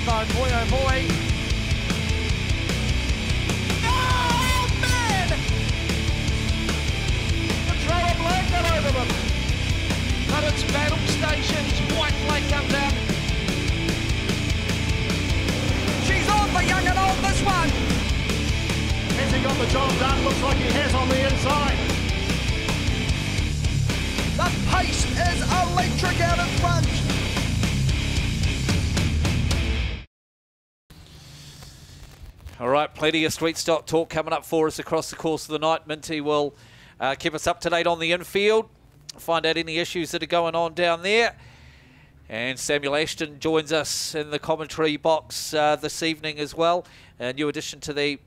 though, boy oh boy. Oh man! The throw-up blanket over them. But it's battle stations, white flag comes out. She's on for young and old, this one. Has he got the job done? Looks like he has on the inside. The pace is electric out in front. All right, plenty of street stock talk coming up for us across the course of the night. Minty will keep us up to date on the infield, find out any issues that are going on down there. And Samuel Ashton joins us in the commentary box this evening as well. A new addition to the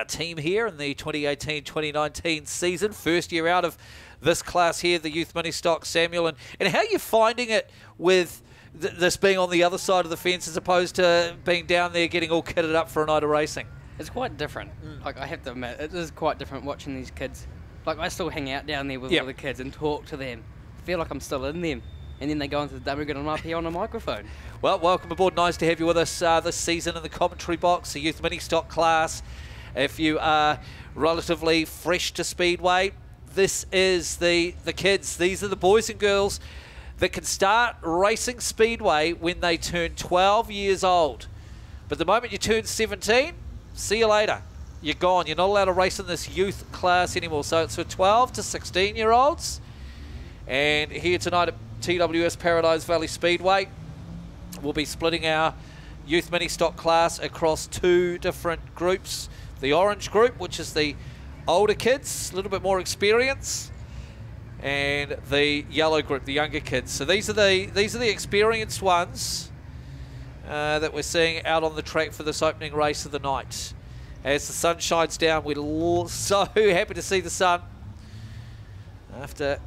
team here in the 2018-2019 season. First year out of this class here, the youth mini stock, Samuel. And how are you finding it with this being on the other side of the fence as opposed to being down there getting all kitted up for a night of racing? It's quite different. Like, I have to admit, it is quite different watching these kids. Like, I still hang out down there with all the kids and talk to them. I feel like I'm still in them. And then they go into the W and I'm up here on a microphone. Well, welcome aboard. Nice to have you with us this season in the commentary box, the youth mini stock class. If you are relatively fresh to Speedway, this is the kids. These are the boys and girls that can start racing Speedway when they turn 12 years old. But the moment you turn 17, see you later. You're gone. You're not allowed to race in this youth class anymore. So it's for 12 to 16-year-olds. And here tonight at TWS Paradise Valley Speedway, we'll be splitting our youth mini stock class across two different groups. The orange group, which is the older kids, a little bit more experience, and the yellow group, the younger kids. So these are the experienced ones that we're seeing out on the track for this opening race of the night. As the sun shines down, we're so happy to see the sun after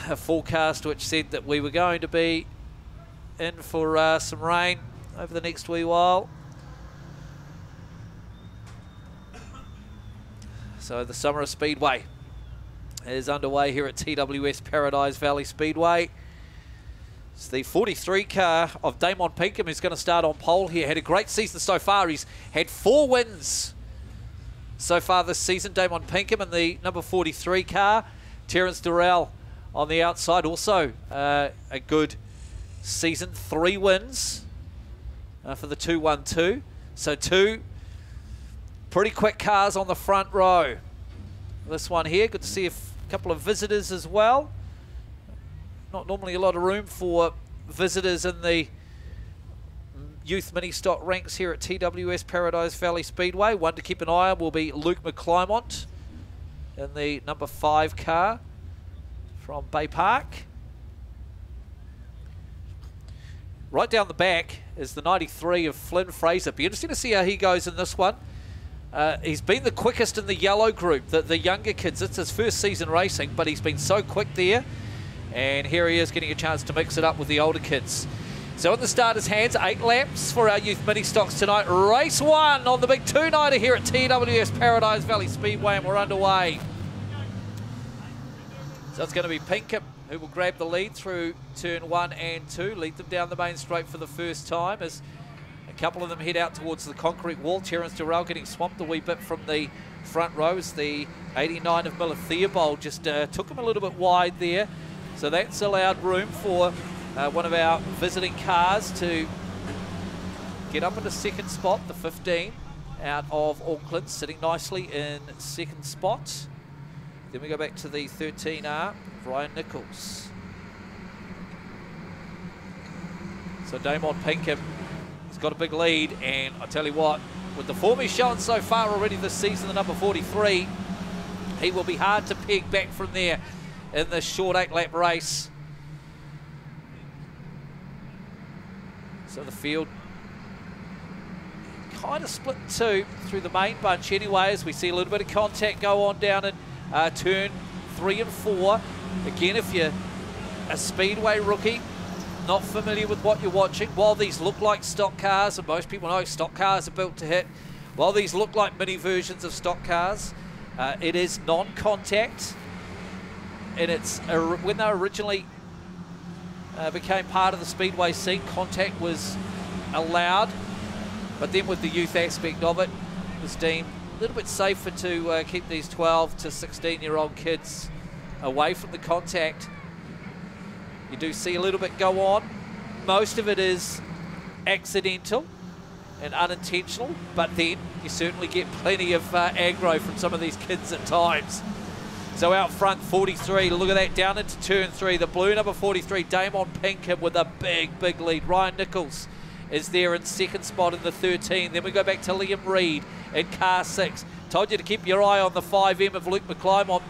a forecast which said that we were going to be in for some rain over the next wee while. So the Summer of Speedway is underway here at TWS Paradise Valley Speedway. It's the 43 car of Damon Pinkham who's going to start on pole here. Had a great season so far. He's had 4 wins so far this season. Damon Pinkham in the number 43 car. Terence Durrell on the outside. Also a good season. 3 wins for the 212. So 2 pretty quick cars on the front row. This one here, good to see a couple of visitors as well. Not normally a lot of room for visitors in the youth mini stock ranks here at TWS Paradise Valley Speedway. One to keep an eye on will be Luke McClymont in the number 5 car from Bay Park. Right down the back is the 93 of Flynn Fraser. Be interesting to see how he goes in this one. He's been the quickest in the yellow group, the younger kids. It's his first season racing, but he's been so quick there. And here he is getting a chance to mix it up with the older kids. So in the starter's hands, 8 laps for our youth mini stocks tonight. Race 1 on the big 2-nighter here at TWS Paradise Valley Speedway, and we're underway. So it's going to be Pinkham who will grab the lead through turn 1 and 2, lead them down the main straight for the first time as a couple of them head out towards the concrete wall. Terence Durrell getting swamped a wee bit from the front rows. The 89 of Miller Theobald just took him a little bit wide there. So that's allowed room for one of our visiting cars to get up into second spot, the 15 out of Auckland, sitting nicely in second spot. Then we go back to the 13R, Brian Nichols. So Damon Pinkham has got a big lead, and I tell you what, with the form he's shown so far already this season, the number 43, he will be hard to peg back from there in this short 8-lap race. So the field kind of split in two through the main bunch anyway, as we see a little bit of contact go on down in turn 3 and 4. Again, if you're a Speedway rookie, not familiar with what you're watching, while these look like stock cars, and most people know stock cars are built to hit, while these look like mini versions of stock cars, it is non-contact. And it's when they originally became part of the Speedway scene, contact was allowed, but then with the youth aspect of it, it was deemed a little bit safer to keep these 12 to 16-year-old kids away from the contact. You do see a little bit go on. Most of it is accidental and unintentional, but then you certainly get plenty of aggro from some of these kids at times. So out front, 43, look at that, down into turn 3. The blue number 43, Damon Pinkham with a big, big lead. Ryan Nichols is there in second spot in the 13. Then we go back to Liam Reid in car 6. Told you to keep your eye on the 5M of Luke McClymont,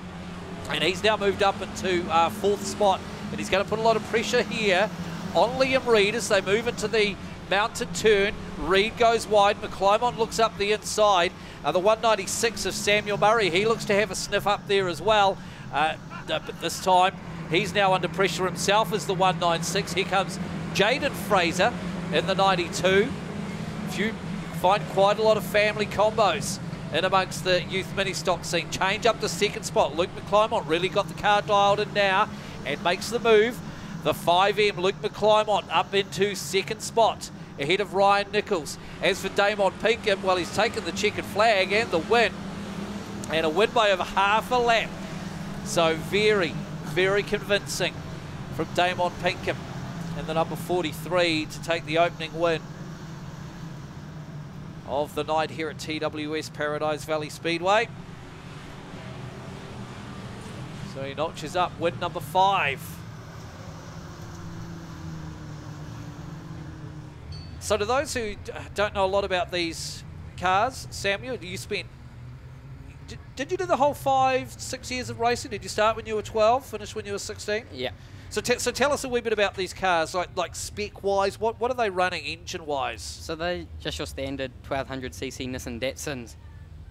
and he's now moved up into 4th spot, and he's going to put a lot of pressure here on Liam Reid as they move into the mounted turn. Reid goes wide, McClymont looks up the inside. The 196 of Samuel Murray, he looks to have a sniff up there as well. But this time, he's now under pressure himself as the 196. Here comes Jaden Fraser in the 92. You find quite a lot of family combos in amongst the youth mini stock scene. Change up to second spot. Luke McClymont really got the car dialed in now and makes the move. The 5M, Luke McClymont, up into second spot, ahead of Ryan Nichols. As for Damon Pinkham, well, he's taken the checkered flag and the win, and a win by over half a lap. So very, very convincing from Damon Pinkham and the number 43 to take the opening win of the night here at TWS Paradise Valley Speedway. So he notches up win number 5. So to those who don't know a lot about these cars, Samuel, you spent, did you do the whole 5-6 years of racing? Did you start when you were 12, finish when you were 16? Yeah. So tell us a wee bit about these cars, like spec-wise. What are they running engine-wise? So they're just your standard 1200cc Nissan Datsuns.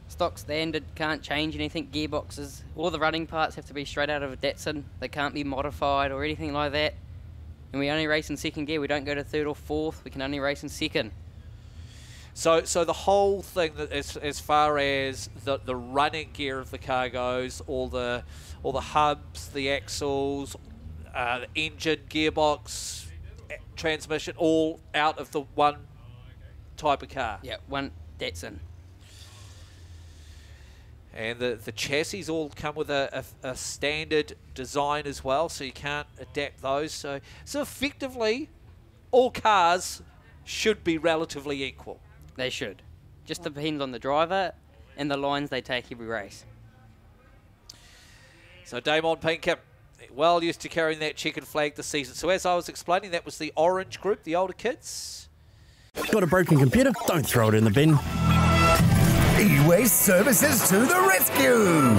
Stock standard, can't change anything. Gearboxes, all the running parts have to be straight out of a Datsun. They can't be modified or anything like that. And we only race in second gear. We don't go to third or fourth. We can only race in second. So the whole thing, that as far as the running gear of the car goes, all the hubs, the axles, the engine, gearbox, transmission, all out of the one type of car. Yeah, one Datsun. And the chassis all come with a standard design as well, so you can't adapt those. So effectively, all cars should be relatively equal. They should. Just depends on the driver and the lines they take every race. So Damon Pinkham, well used to carrying that checkered flag this season. So as I was explaining, that was the orange group, the older kids. Got a broken computer? Don't throw it in the bin. E-Waste Services to the rescue!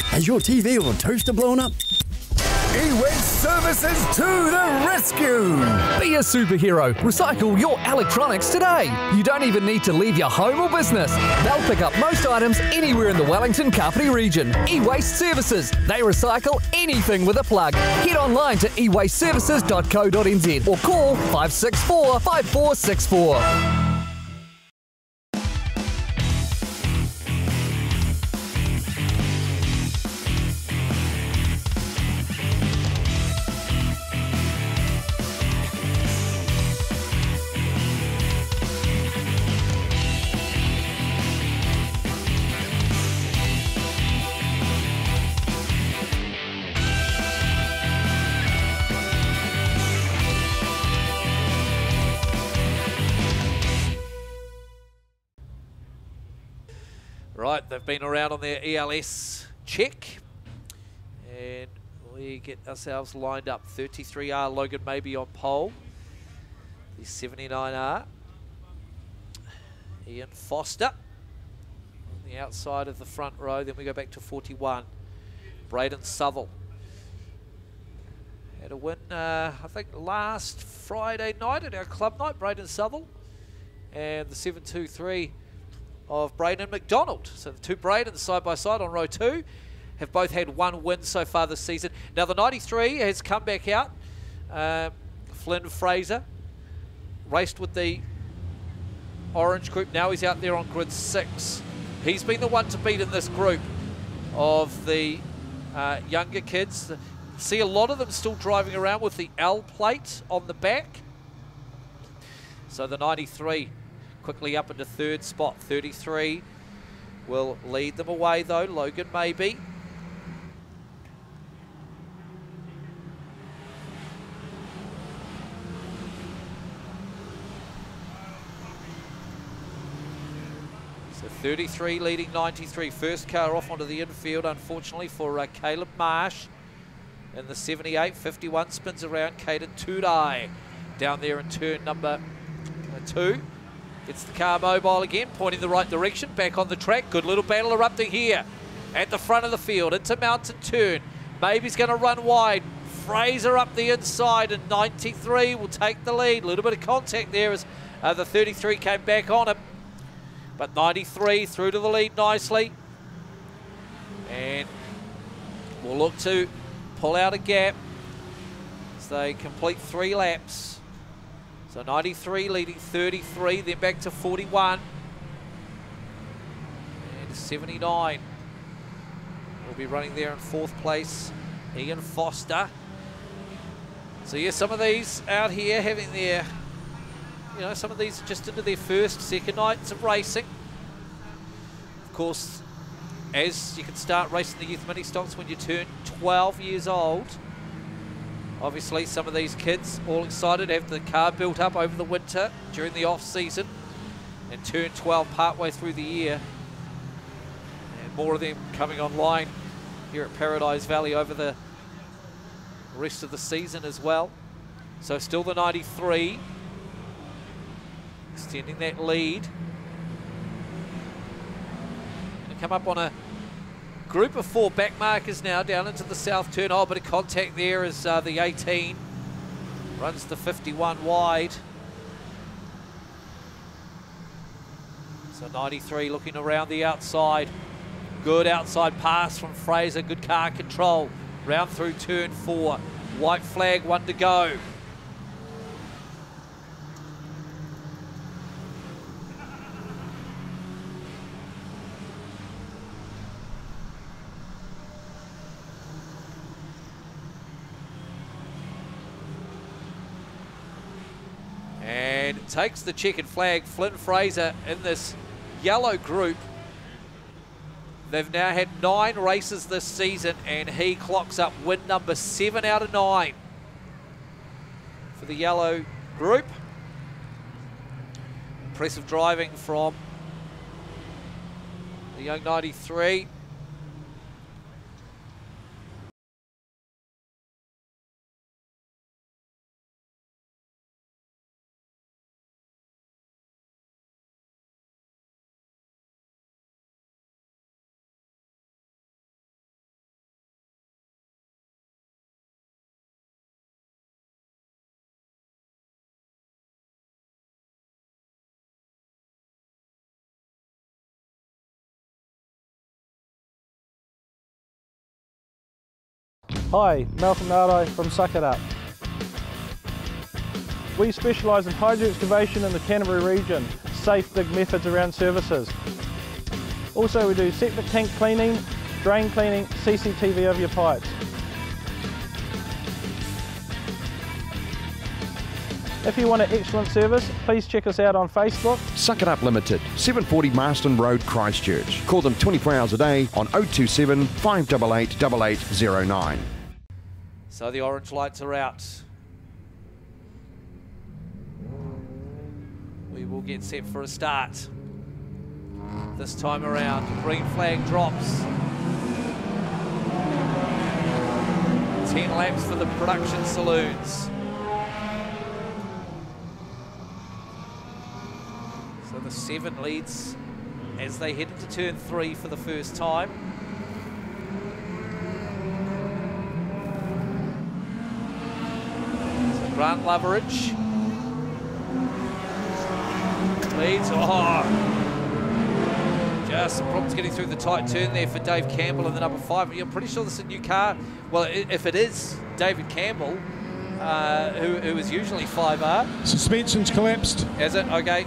Has your TV or toaster blown up? E-Waste Services to the rescue! Be a superhero. Recycle your electronics today. You don't even need to leave your home or business. They'll pick up most items anywhere in the Wellington-Kapiti region. E-Waste Services. They recycle anything with a plug. Head online to ewasteservices.co.nz or call 564 5464. Right, they've been around on their ELS check, and we get ourselves lined up. 33R Logan maybe on pole, the 79R Ian Foster on the outside of the front row. Then we go back to 41 Braden Southall. Had a win, I think, last Friday night at our club night, Braden Southall, and the 723 of Braden McDonald. So the two Bradens side by side on row 2 have both had one win so far this season. Now the 93 has come back out. Flynn Fraser raced with the orange group. Now he's out there on grid 6. He's been the one to beat in this group of the younger kids. See a lot of them still driving around with the L plate on the back. So the 93 quickly up into third spot. 33 will lead them away though. Logan maybe. So 33 leading 93. First car off onto the infield, unfortunately, for Caleb Marsh. In the 78, 51 spins around. Caden Tudai down there in turn number 2. Gets the car mobile again, pointing the right direction, back on the track. Good little battle erupting here at the front of the field. Into Mountain Turn. Maybe's going to run wide. Fraser up the inside, and 93 will take the lead. A little bit of contact there as the 33 came back on him. But 93 through to the lead nicely. And will look to pull out a gap as they complete 3 laps. So 93 leading 33, then back to 41. And 79 will be running there in 4th place, Ian Foster. So yeah, some of these out here having their, you know, some of these are just into their first, second nights of racing. Of course, as you can start racing the youth mini stocks when you turn 12 years old. Obviously, some of these kids all excited to have the car built up over the winter during the off season and turn 12 partway through the year. And more of them coming online here at Paradise Valley over the rest of the season as well. So still the 93 extending that lead. Going to come up on a group of 4 back markers now down into the south turn. Oh, a bit of contact there as the 18 runs the 51 wide. So 93 looking around the outside. Good outside pass from Fraser. Good car control. Round through turn 4. White flag, 1 to go. And takes the checkered flag. Flynn Fraser in this yellow group. They've now had 9 races this season, and he clocks up win number 7 out of 9 for the yellow group. Impressive driving from the young 93. Hi, Malcolm Nardo from Suck It Up. We specialise in hydro excavation in the Canterbury region, safe big methods around services. Also we do septic tank cleaning, drain cleaning, CCTV over your pipes. If you want an excellent service, please check us out on Facebook. Suck It Up Limited, 740 Marston Road, Christchurch. Call them 24 hours a day on 027 588 8809. So the orange lights are out. We will get set for a start. This time around, green flag drops. 10 laps for the production saloons. So the 7 leads as they head into turn 3 for the first time. So Grant Loveridge leads. Oh, just some problems getting through the tight turn there for Dave Campbell in the number 5. I'm pretty sure this is a new car. Well, if it is David Campbell, who is usually 5R. Suspension's collapsed. Has it? Okay.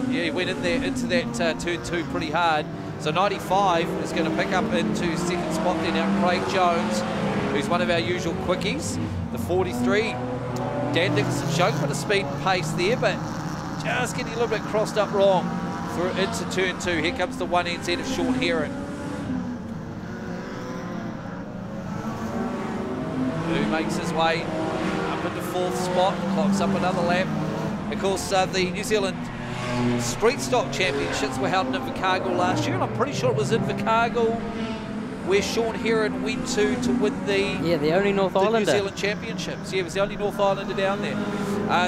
Yeah, he went in there into that turn 2 pretty hard. So 95 is going to pick up into second spot there now. Craig Jones, who's one of our usual quickies. The 43, Dan Dickinson showing a bit of speed and pace there, but just getting a little bit crossed up wrong through into turn 2. Here comes the 1 NZ of Sean Heron, who makes his way up into 4th spot, clocks up another lap. Of course, the New Zealand Streetstock Championships were held in Invercargill last year, and I'm pretty sure it was Invercargill where Sean Heron went to win the only North Islander. New Zealand Championships. Yeah, he was the only North Islander down there.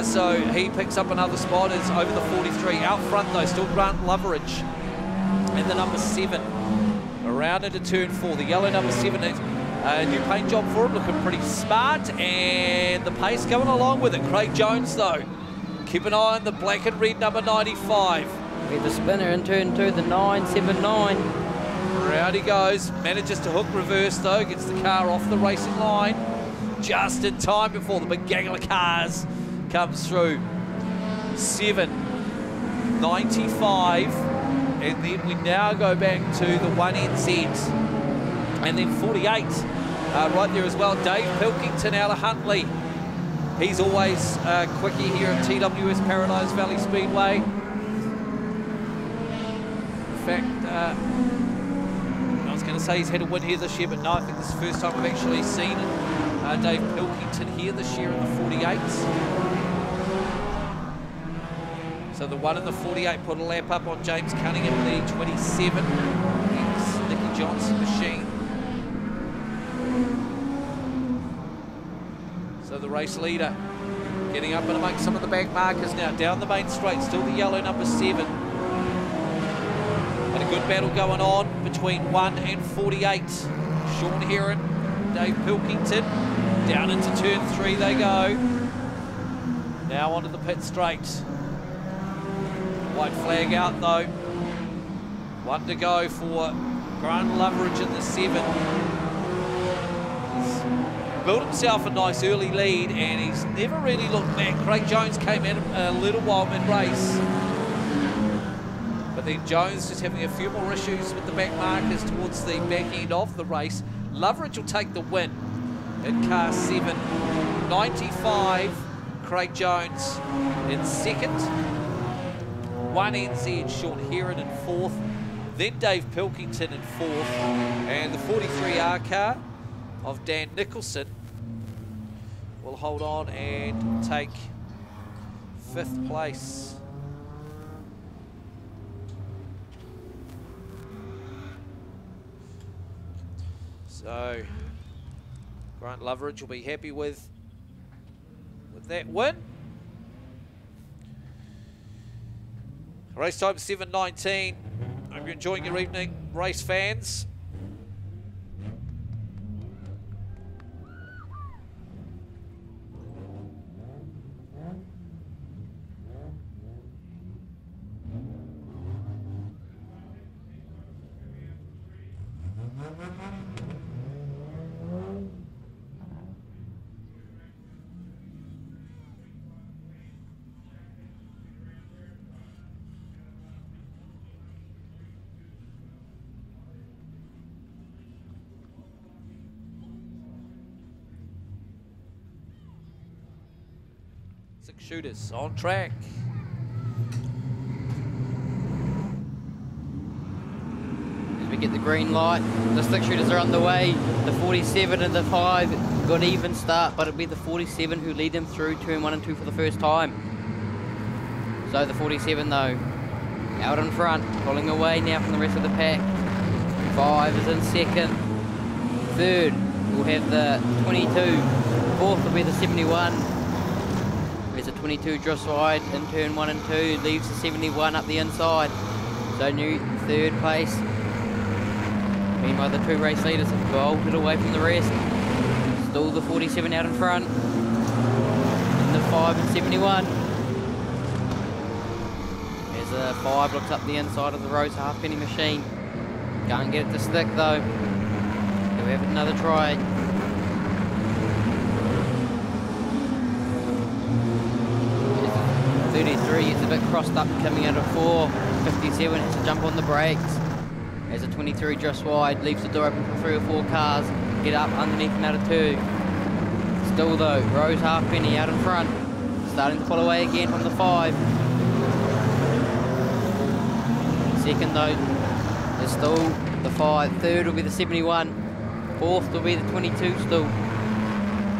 So he picks up another spot. It's over the 43. Out front, though, still Grant Loveridge and the number 7. Around into turn 4. The yellow number 7 is a new paint job for him, looking pretty smart, and the pace going along with it. Craig Jones, though, keep an eye on the black and red number 95. We have the spinner in turn 2, the 979. Round he goes, manages to hook reverse though, gets the car off the racing line just in time before the big gaggle of cars comes through. 7.95, and then we now go back to the 1 NZ, and then 48 right there as well. Dave Pilkington out of Huntley. He's always quickie here at TWS Paradise Valley Speedway. In fact, I was going to say he's had a win here this year, but no, I think this is the first time we've actually seen Dave Pilkington here this year in the 48s. So the 1 in the 48 put a lap up on James Cunningham, the 27 against Nicky Johnson machine. So the race leader getting up and amongst some of the back markers now. Down the main straight, still the yellow number 7. And a good battle going on between 1 and 48. Sean Heron, Dave Pilkington. Down into turn 3 they go. Now onto the pit straight. White flag out though. 1 to go for Grant Loveridge in the 7. He's built himself a nice early lead and he's never really looked back. Craig Jones came in a little while mid-race. But then Jones just having a few more issues with the back markers towards the back end of the race. Loveridge will take the win in car 7. 95, Craig Jones in 2nd. 1 NZ, Sean Heron in 4th. Then Dave Pilkington in 4th. And the 43R car of Dan Nicholson will hold on and take 5th place. So Grant Loveridge will be happy with that win. Race time 7:19. Hope you're enjoying your evening, race fans. Six shooters on track. As we get the green light, the 6 shooters are underway. The 47 and the 5 got an even start, but it'll be the 47 who lead them through turn 1 and 2 for the first time. So the 47 though, out in front, pulling away now from the rest of the pack. 5 is in 2nd. 3rd, we'll have the 22. 4th will be the 71. There's a 22 just wide in turn 1 and 2, leaves the 71 up the inside. So new 3rd place. Meanwhile, the 2 race leaders have bolted away from the rest. Still the 47 out in front. And the 5 and 71. As the 5 looks up the inside of the Rose halfpenny machine. Can't get it to stick though. Here we have another try. 33, it's a bit crossed up coming out of 4. 57 has to jump on the brakes. As a 23 just wide, leaves the door open for 3 or 4 cars. Get up underneath him out of 2. Still though, Rose halfpenny out in front. Starting to pull away again from the 5. Second though, is still the 5. Third will be the 71. Fourth will be the 22 still.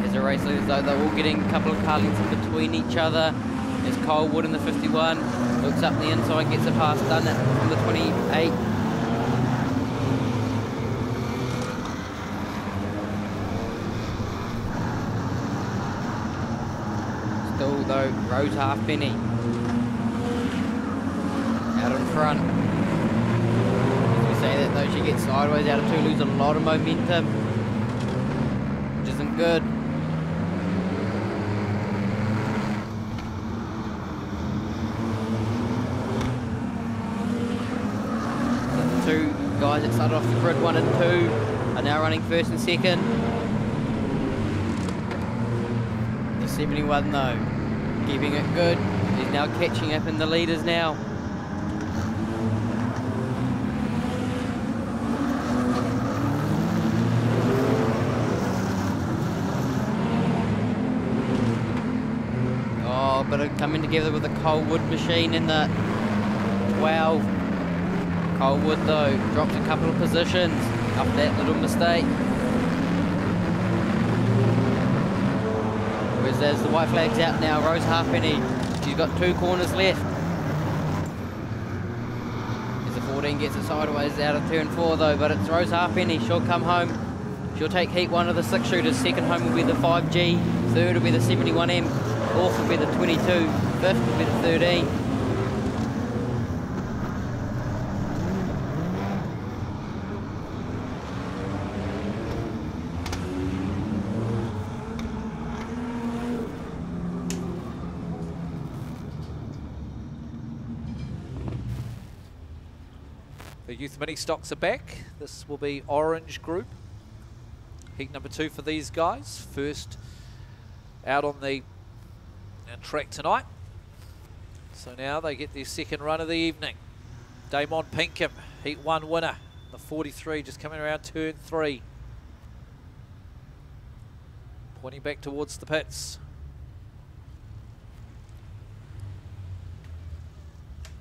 As the race leaders though, they're all getting a couple of car lengths in between each other. There's Colewood in the 51. Looks up the inside, gets a pass done from the 28. Still though, Rose Halfpenny out in front. As we say that though, she gets sideways out of 2, loses a lot of momentum, which isn't good. So the 2 guys that started off the grid, 1 and 2, are now running first and second. The 71 though, keeping it good. He's now catching up in the leaders now. Oh, but coming together with the Colewood machine in the 12. Colewood though, drops a couple of positions after that little mistake. As the white flag's out now, Rose Halfpenny, she's got 2 corners left. As the 14 gets it sideways out of turn 4 though, but it's Rose Halfpenny, she'll come home. She'll take heat 1 of the 6 shooters. Second home will be the 5G, third will be the 71M, fourth will be the 22, fifth will be the 13. The youth mini stocks are back. This will be orange group. Heat number 2 for these guys. First out on the track tonight. So now they get their second run of the evening. Damon Pinkham, Heat 1 winner. The 43 just coming around turn 3. Pointing back towards the pits.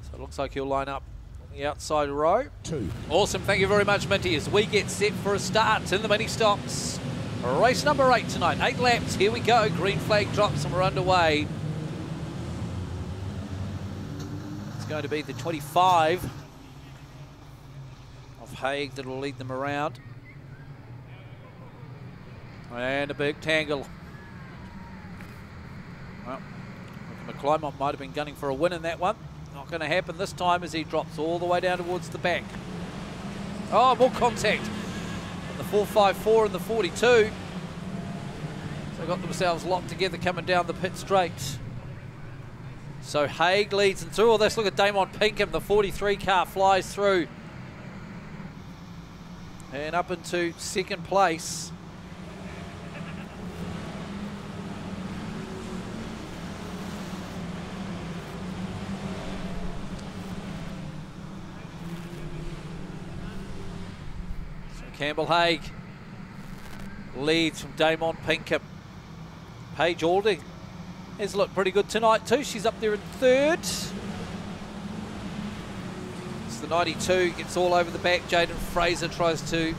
So it looks like he'll line up the outside row. 2. Awesome, thank you very much, Minty, as we get set for a start in the mini stocks. Race number 8 tonight, 8 laps, here we go. Green flag drops and we're underway. It's going to be the 25 of Haig that will lead them around. And a big tangle. Well, McClymont might have been gunning for a win in that one. Not going to happen this time as he drops all the way down towards the back. Oh, more contact. And the 454 and the 42. So they got themselves locked together coming down the pit straight. So Haig leads and through all this. Look at Damon Pinkham. The 43 car flies through. And up into second place. Campbell Haig leads from Damon Pinkham. Paige Alding has looked pretty good tonight too. She's up there in third. It's the 92, gets all over the back. Jaden Fraser tries to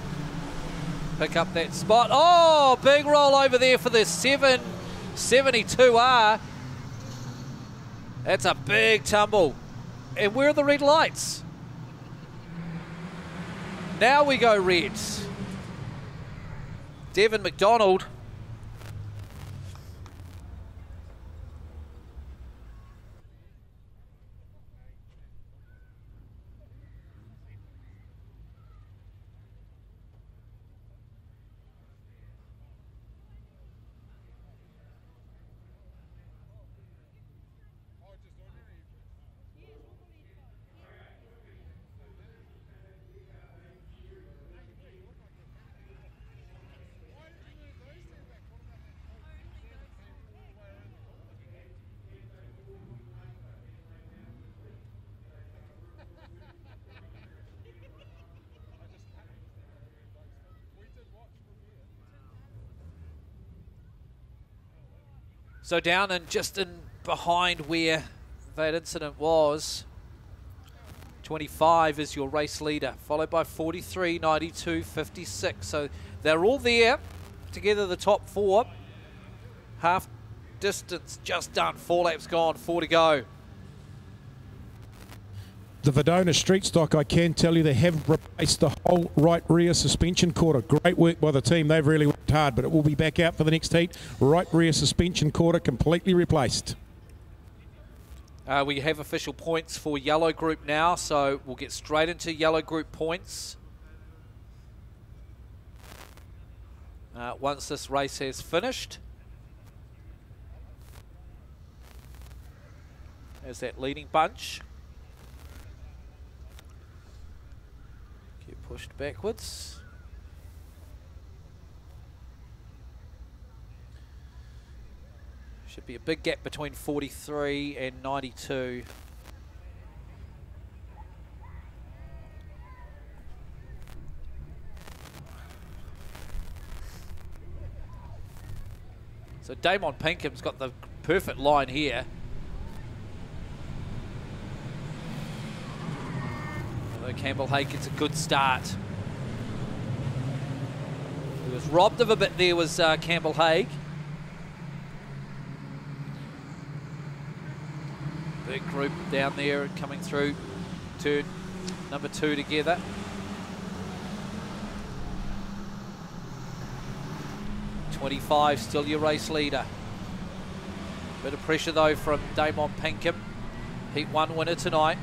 pick up that spot. Oh, big roll over there for the 772R. That's a big tumble. And where are the red lights? Now we go red. Devon McDonald. So down and just in behind where that incident was, 25 is your race leader, followed by 43, 92, 56. So they're all there. Together the top 4. Half distance just done. 4 laps gone, 4 to go. The Verdona Streetstock, I can tell you, they have replaced the whole right rear suspension quarter. Great work by the team. They've really worked hard, but it will be back out for the next heat. Right rear suspension quarter completely replaced. We have official points for yellow group now, so we'll get straight into yellow group points. Once this race has finished. There's that leading bunch. Get pushed backwards. Should be a big gap between 43 and 92. So Damon Pinkham's got the perfect line here. Although Campbell Haig gets a good start. He was robbed of a bit there, was Campbell Haig. Big group down there coming through turn number 2 together. .25 still your race leader. Bit of pressure though from Damon Pinkham, Heat 1 winner tonight.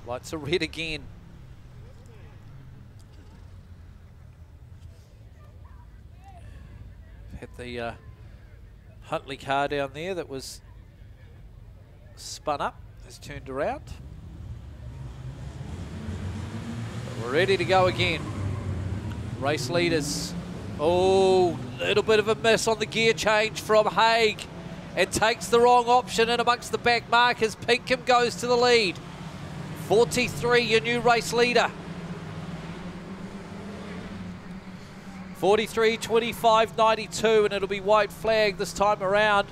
Lights are red again. Had the Huntley car down there that was spun up, has turned around. But we're ready to go again. Race leaders. Oh, little bit of a miss on the gear change from Haig, and takes the wrong option in amongst the back markers. Pinkham goes to the lead. 43, your new race leader. 43, 25, 92, and it'll be white flag this time around.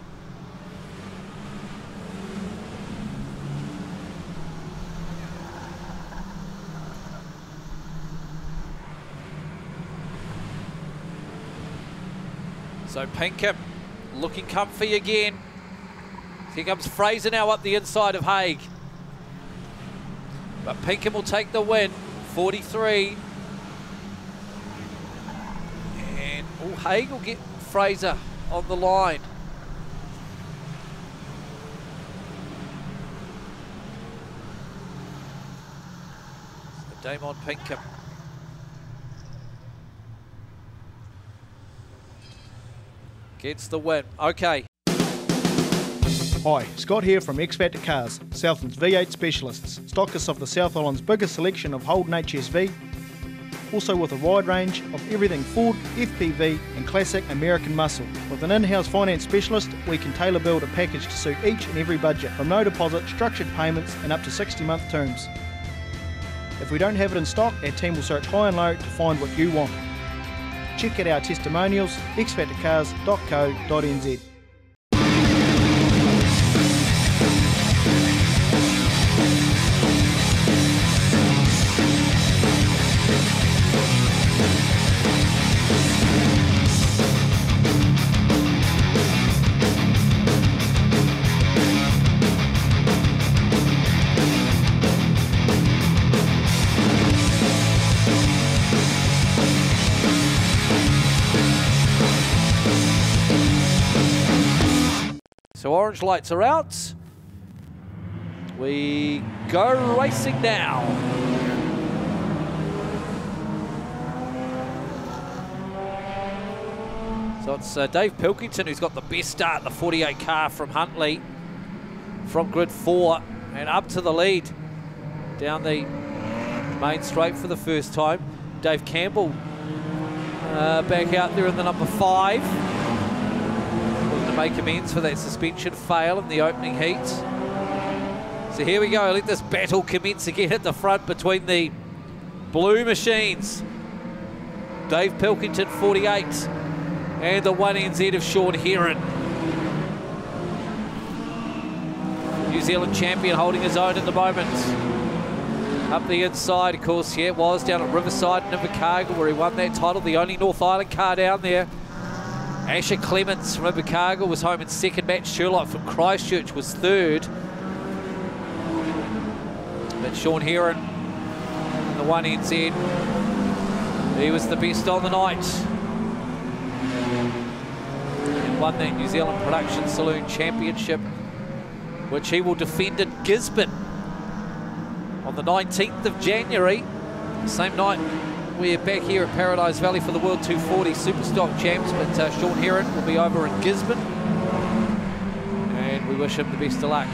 So Pinkham looking comfy again. Here comes Fraser now up the inside of Haig. But Pinkham will take the win, 43. And Haig will get Fraser on the line. So Damon Pinkham. Gets the win. Okay. Hi, Scott here from X Factor Cars, Southland's V8 specialists, stockists of the South Island's biggest selection of Holden HSV, also with a wide range of everything Ford, FPV and classic American muscle. With an in-house finance specialist, we can tailor build a package to suit each and every budget, from no deposit, structured payments and up to 60-month terms. If we don't have it in stock, our team will search high and low to find what you want. Check out our testimonials, xfactorcars.co.nz. So orange lights are out. We go racing now. So it's Dave Pilkington who's got the best start, the 48 car from Huntley, from grid 4 and up to the lead down the main straight for the first time. Dave Campbell back out there in the number 5. To make amends for that suspension fail in the opening heat. So here we go, let this battle commence again at the front between the blue machines. Dave Pilkington 48 and the 1NZ of Sean Heron. New Zealand champion holding his own at the moment. Up the inside, of course, yeah, it was down at Riverside in Invercargill where he won that title, the only North Island car down there. Asher Clements from Invercargill was home in second. Matt Sherlock from Christchurch was third. But Sean Heron in the 1NZ, he was the best on the night. And won that New Zealand Production Saloon Championship, which he will defend at Gisborne on the 19th of January. Same night we're back here at Paradise Valley for the World 240 Superstock Champs, but Sean Heron will be over in Gisborne. And we wish him the best of luck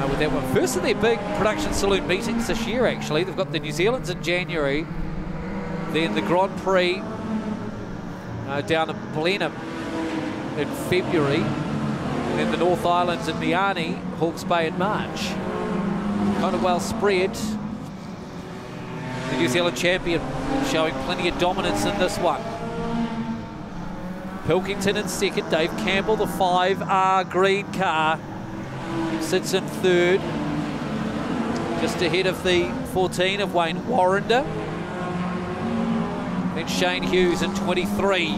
with that one. First of their big production saloon meetings this year, actually. They've got the New Zealand's in January, then the Grand Prix down in Blenheim in February, and then the North Islands in Miami, Hawke's Bay in March. Kind of well spread. The New Zealand champion showing plenty of dominance in this one. Pilkington in second, Dave Campbell, the 5R green car, sits in third, just ahead of the 14 of Wayne Warrender. Then Shane Hughes in 23.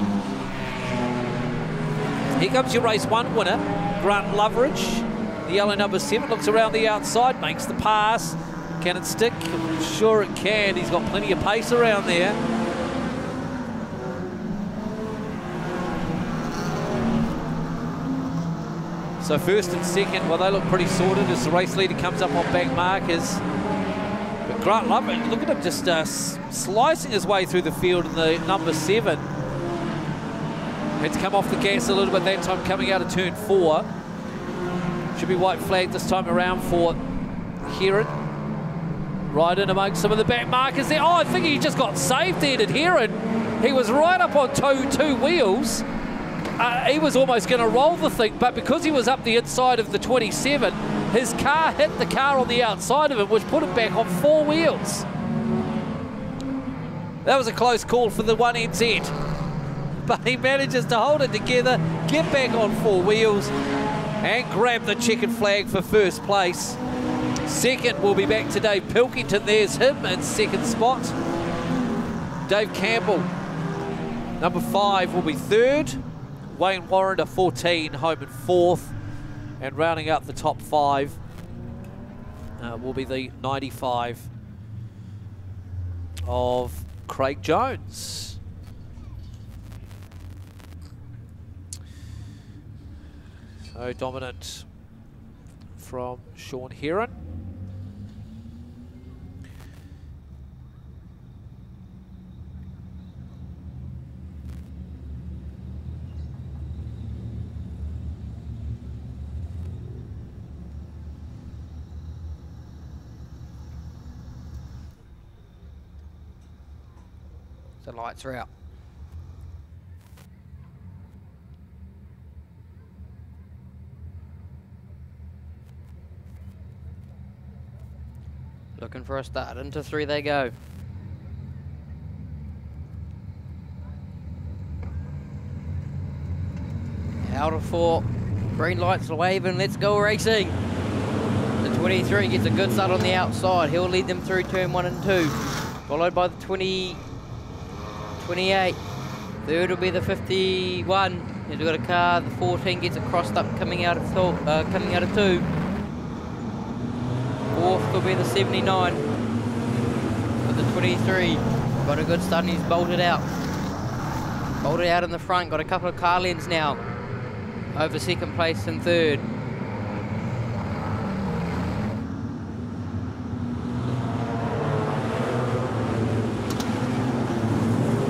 Here comes your race 1 winner, Grant Loveridge. The yellow number 7 looks around the outside, makes the pass. Can it stick? I'm sure it can. He's got plenty of pace around there. So first and second, well, they look pretty sorted as the race leader comes up on back markers. But Grant Loveridge, look at him just slicing his way through the field in the number 7. Had to come off the gas a little bit that time coming out of turn 4. Should be white flag this time around for Heron. Right in amongst some of the back markers there. Oh, I think he just got saved there, did Heron. He was right up on two wheels. He was almost going to roll the thing, but because he was up the inside of the 27, his car hit the car on the outside of him, which put him back on 4 wheels. That was a close call for the 1NZ. But he manages to hold it together, get back on 4 wheels, and grab the checkered flag for first place. Second will be back to Dave Pilkington. There's him in second spot. Dave Campbell, number 5, will be third. Wayne Warrender, 14, home in fourth. And rounding out the top 5 will be the 95 of Craig Jones. So dominant from Sean Heron. The lights are out. Looking for a start. Into 3 they go. Out of 4. Green lights are waving. Let's go racing. The 23 gets a good start on the outside. He'll lead them through turn 1 and 2. Followed by the 28. Third will be the 51. He's got a car. The 14 gets it crossed up coming out of 2. Fourth will be the 79. With the 23. Got a good start and he's bolted out. Bolted out in the front. Got a couple of car lengths now. Over second place and third.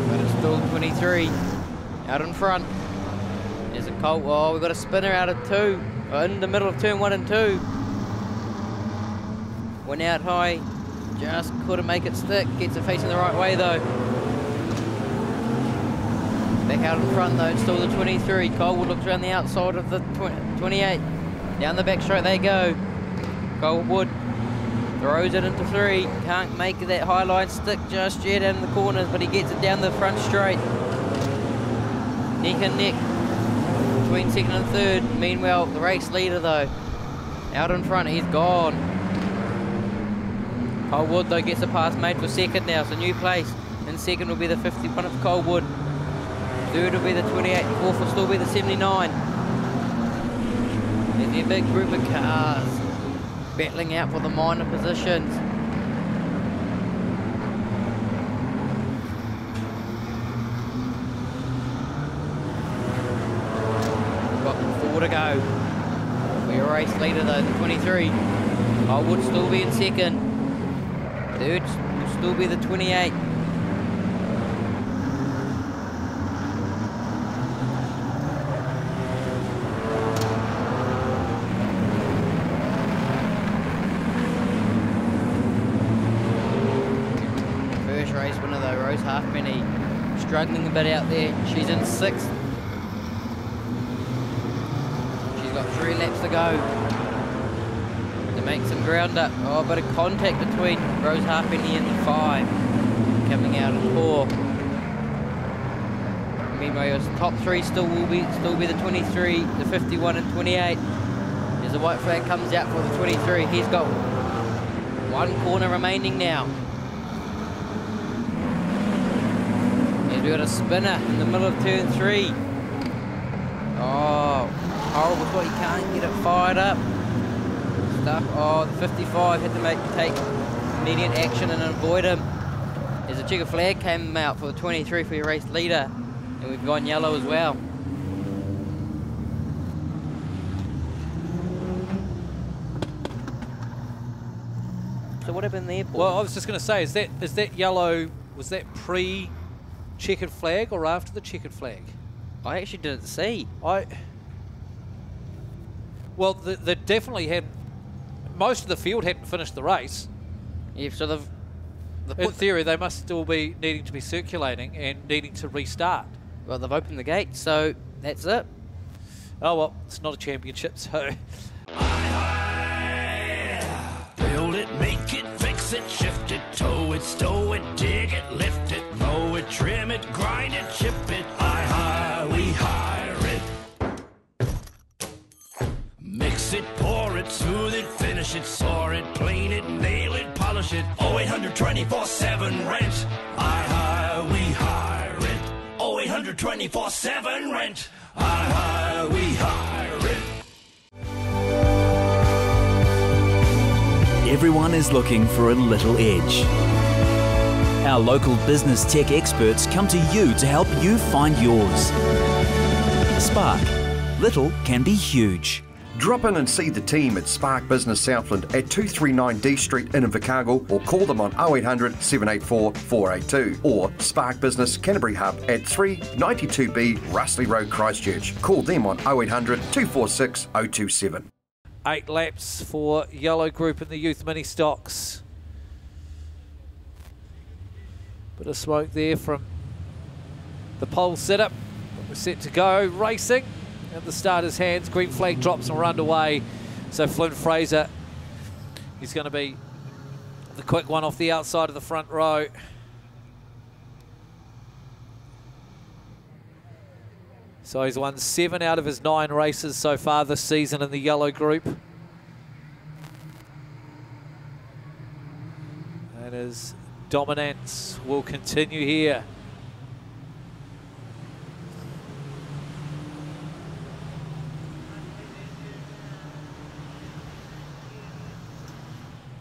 But it's still 23. Out in front. There's a Colt. Oh, we've got a spinner out of 2. In the middle of turn 1 and 2. Went out high. Just couldn't make it stick. Gets it facing the right way though. Back out in front though, it's still the 23. Colwood looks around the outside of the 28. Down the back straight they go. Colwood throws it into 3. Can't make that high line stick just yet out in the corners, but he gets it down the front straight. Neck and neck between second and third. Meanwhile, the race leader though, Out in front, he's gone. Colewood though gets a pass made for second now, so new place. In second will be the 51 of Colewood. Third will be the 28, fourth will still be the 79. There's a big group of cars battling out for the minor positions. Got 4 to go. For your race leader though, the 23. Colewood still be in second. Third will still be the 28. First race winner though, Rose Halfpenny, struggling a bit out there. She's in 6th. She's got 3 laps to go to make some ground up. Oh, a bit of contact between Rose Halfpenny and the 5. Coming out in 4. Meanwhile, your top 3 still be the 23, the 51 and 28. As the white flag comes out for the 23, he's got 1 corner remaining now. He's got a spinner in the middle of turn 3. Oh, horrible spot, he can't get it fired up. Oh, the 55 had to take immediate action and avoid him. As a checker flag came out for the 23 for your race leader, and we've gone yellow as well. So what happened there, Paul? Well, I was just going to say, is that yellow, was that pre-checkered flag or after the checkered flag? I actually didn't see. Well, they definitely hadn't. Most of the field hadn't finished the race. Yeah, so in theory, they must still be needing to be circulating and needing to restart. Well, they've opened the gate, so that's it. Oh, well, it's not a championship, so... Build it, make it, fix it, shift it, tow it, stow it, dig it, lift it, mow it, trim it, grind it, chip it. We hire it. Mix it, pour it, smooth it, finish it, saw it, clean it, nail it, polish it. 0800 24/7 rent. We hire it. 0800 24/7 rent. We hire it. Everyone is looking for a little edge. Our local business tech experts come to you to help you find yours. Spark. Little can be huge. Drop in and see the team at Spark Business Southland at 239 D Street in Invercargill, or call them on 0800 784 482, or Spark Business Canterbury Hub at 392B Rustley Road, Christchurch. Call them on 0800 246 027. 8 laps for yellow group in the youth mini stocks. Bit of smoke there from the pole setup. We're set to go racing. At the starter's hands, green flag drops and we're underway. So Flynn Fraser, he's going to be the quick one off the outside of the front row. So he's won 7 out of his 9 races so far this season in the yellow group. And his dominance will continue here.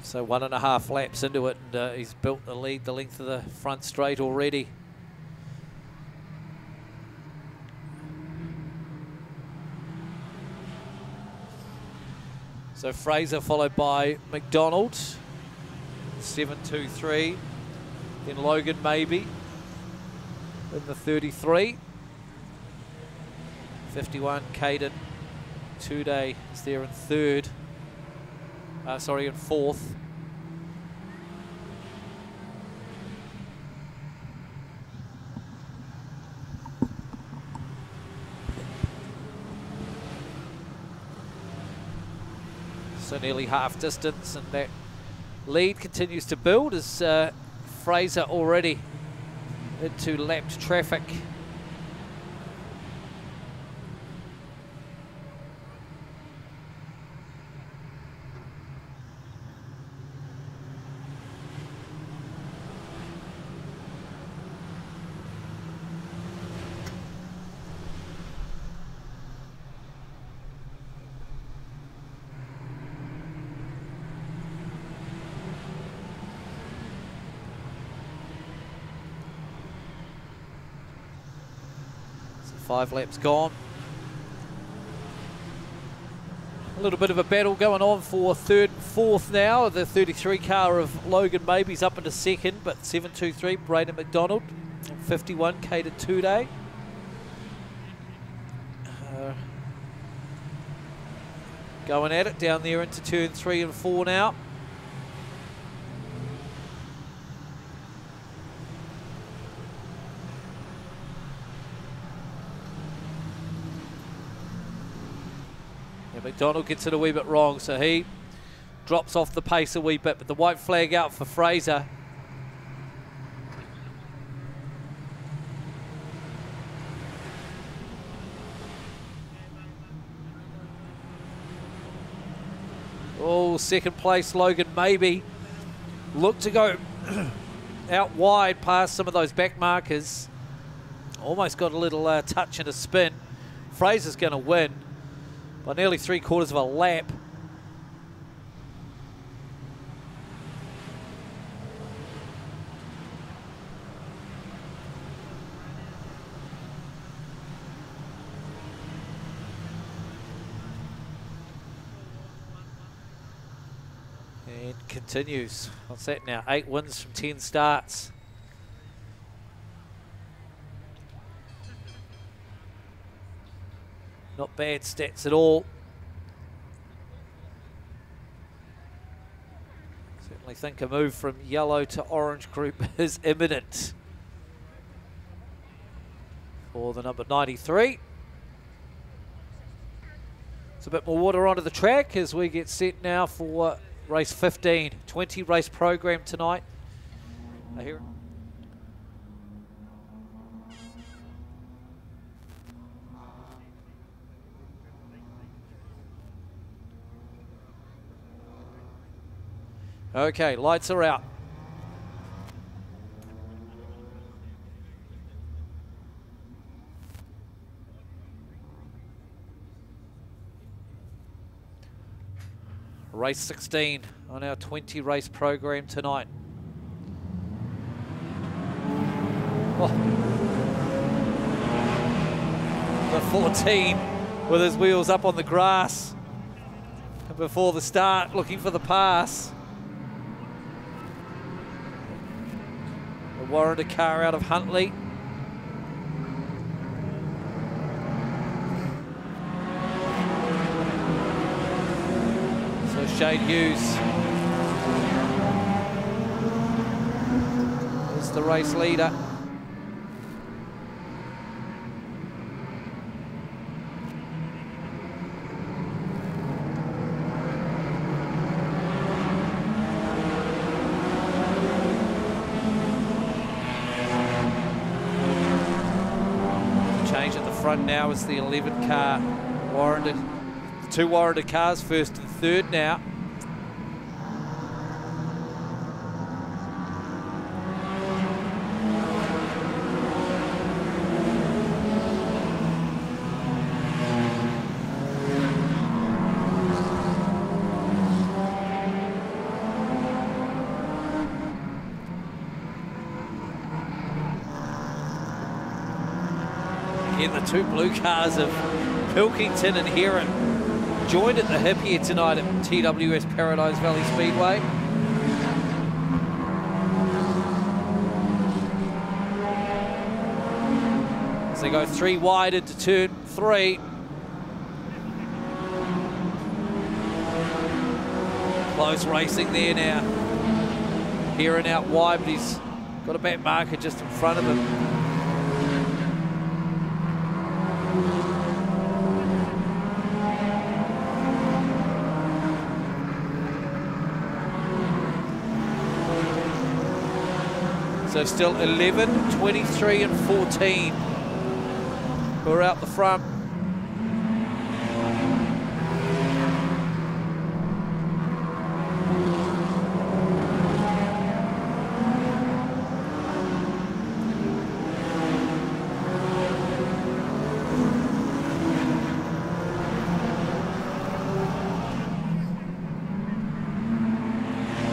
So 1.5 laps into it, and he's built the lead the length of the front straight already. So Fraser followed by McDonald, 7.23. Then Logan maybe in the 33. 51, Caden Tuday is there in 3rd. In 4th. So nearly half distance, and that lead continues to build as Fraser already into lapped traffic. 5 laps gone. A little bit of a battle going on for third and fourth now. The 33 car of Logan Mabey's up into second, but 723 Braden McDonald, 51 Cater Today. Going at it down there into turn 3 and 4 now. McDonald gets it a wee bit wrong, so he drops off the pace a wee bit, but the white flag out for Fraser. Oh, second place Logan Mabey. Look to go out wide past some of those back markers. Almost got a little touch and a spin. Fraser's going to win by nearly 3/4 of a lap. And continues. What's that now? 8 wins from 10 starts. Not bad stats at all. Certainly think a move from yellow to orange group is imminent for the number 93. It's a bit more water onto the track as we get set now for race 15. 20 race program tonight. I hear it. Okay, lights are out. Race 16 on our 20 race program tonight. Oh. The 14 with his wheels up on the grass before the start, looking for the pass. Warrender car out of Huntley. So Shane Hughes is the race leader. Front now is the 11 car warranted. The 2 warranted cars, first and third now. Again, the 2 blue cars of Pilkington and Heron joined at the hip here tonight at TWS Paradise Valley Speedway. As they go 3 wide into turn 3. Close racing there now. Heron out wide, but he's got a back marker just in front of him. So still 11, 23 and 14 who are out the front.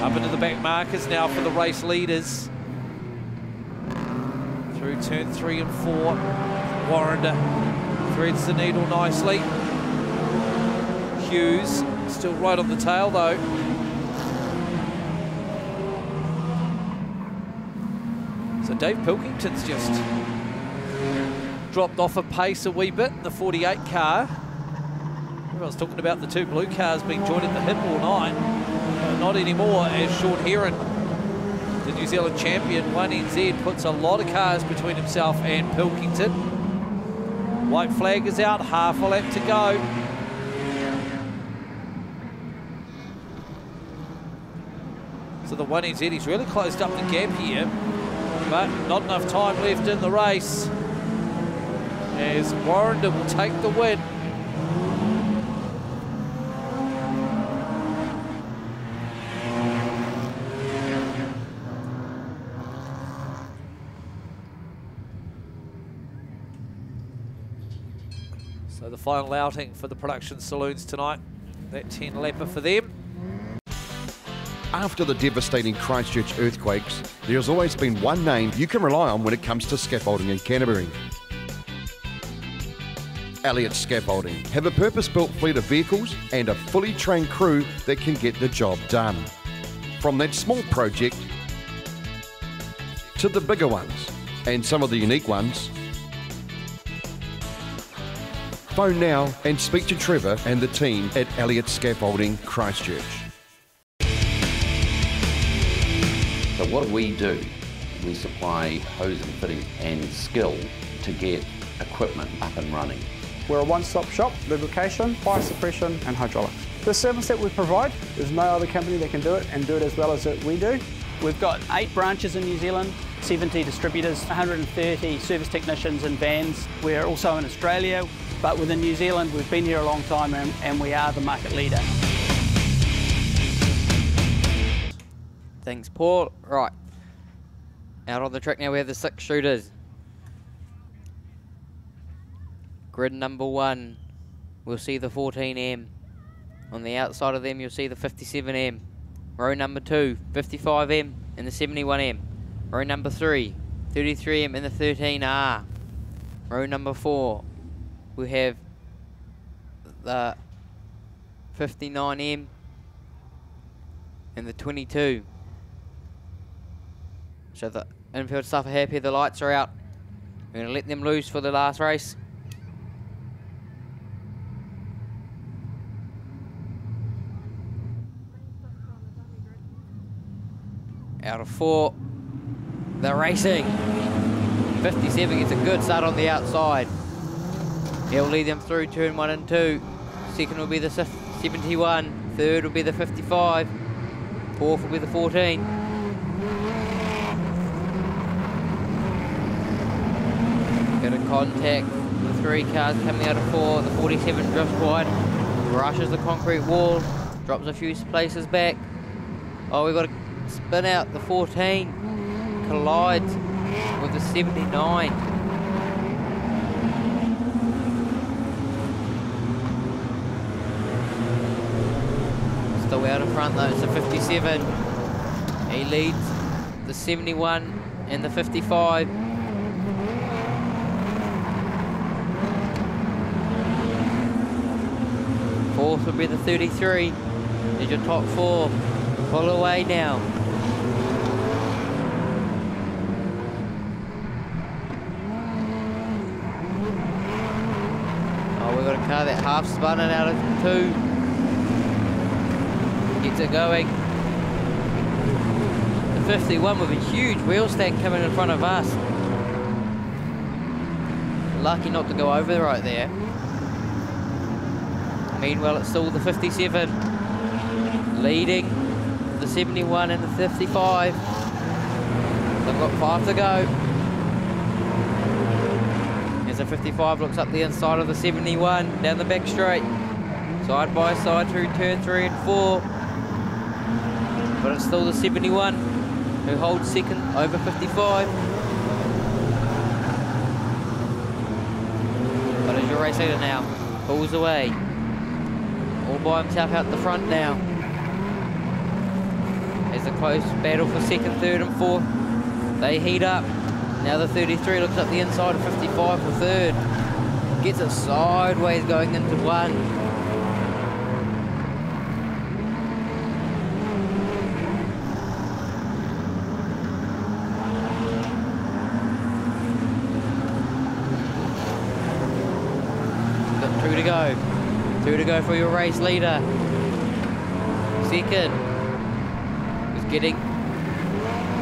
Up into the back markers now for the race leaders. Through turn 3 and 4. Warrender threads the needle nicely. Hughes still right on the tail though. So Dave Pilkington's just dropped off a pace a wee bit in the 48 car. Everyone's talking about the two blue cars being joined at the hip all night. Not anymore, as Sean Heron, the New Zealand champion, 1NZ, puts a lot of cars between himself and Pilkington. White flag is out, half a lap to go. So the 1NZ, he's really closed up the gap here, but not enough time left in the race, as Warrender will take the win. So the final outing for the production saloons tonight, that 10-lapper for them. After the devastating Christchurch earthquakes, there has always been one name you can rely on when it comes to scaffolding in Canterbury. Elliott Scaffolding have a purpose-built fleet of vehicles and a fully trained crew that can get the job done. From that small project to the bigger ones, and some of the unique ones. Phone now and speak to Trevor and the team at Elliott Scaffolding Christchurch. So what do? We supply hose and fittings and skill to get equipment up and running. We're a one-stop shop, lubrication, fire suppression and hydraulics. The service that we provide, there's no other company that can do it and do it as well as we do. We've got 8 branches in New Zealand, 70 distributors, 130 service technicians and vans. We're also in Australia, but within New Zealand we've been here a long time and we are the market leader. Thanks, Paul. Right, out on the track now we have the 6 shooters. Grid number 1, we'll see the 14M. On the outside of them, you'll see the 57M. Row number 2, 55M and the 71M. Row number 3, 33M and the 13R. Row number 4, we have the 59M and the 22. So the infield staff are happy, the lights are out. We're going to let them loose for the last race. Out of 4, they're racing. 57 gets a good start on the outside. He'll lead them through turn 1 and 2. Second will be the 71. Third will be the 55. Fourth will be the 14. Got a contact with 3 cars coming out of 4. The 47 drifts wide, rushes the concrete wall, drops a few places back. Oh, we've got to spin out. The 14 collides with the 79. Still out in front though, it's the 57. He leads the 71 and the 55. Fourth will be the 33. There's your top 4. Pull away now. Oh, we've got a car that half spun it out of 2. Gets it going. The 51 with a huge wheel stack coming in front of us. Lucky not to go over right there. Meanwhile, it's still the 57 leading the 71 and the 55. They've got 5 to go. As the 55 looks up the inside of the 71, down the back straight. Side by side through turn 3 and 4. But it's still the 71 who holds second over 55. But as your race leader now pulls away, all by himself out the front now. As a close battle for second, third and fourth. They heat up. Now the 33 looks up the inside of 55 for third. Gets it sideways going into 1. Got 2 to go. 2 to go for your race leader. Second is getting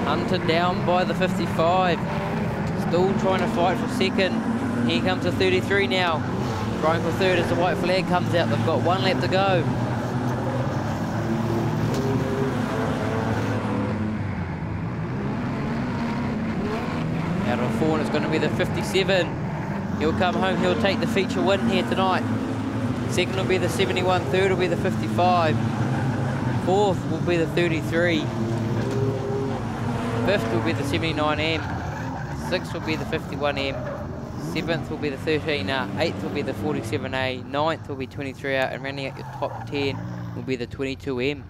hunted down by the 55. Still trying to fight for second. Here comes the 33 now. Trying for third as the white flag comes out. They've got 1 lap to go. Out of 4, and it's going to be the 57. He'll come home, he'll take the feature win here tonight. Second will be the 71, third will be the 55. Fourth will be the 33. Fifth will be the 79M. Sixth will be the 51M. Seventh will be the 13R. Eighth will be the 47A. Ninth will be 23R. And rounding out your top 10 will be the 22M.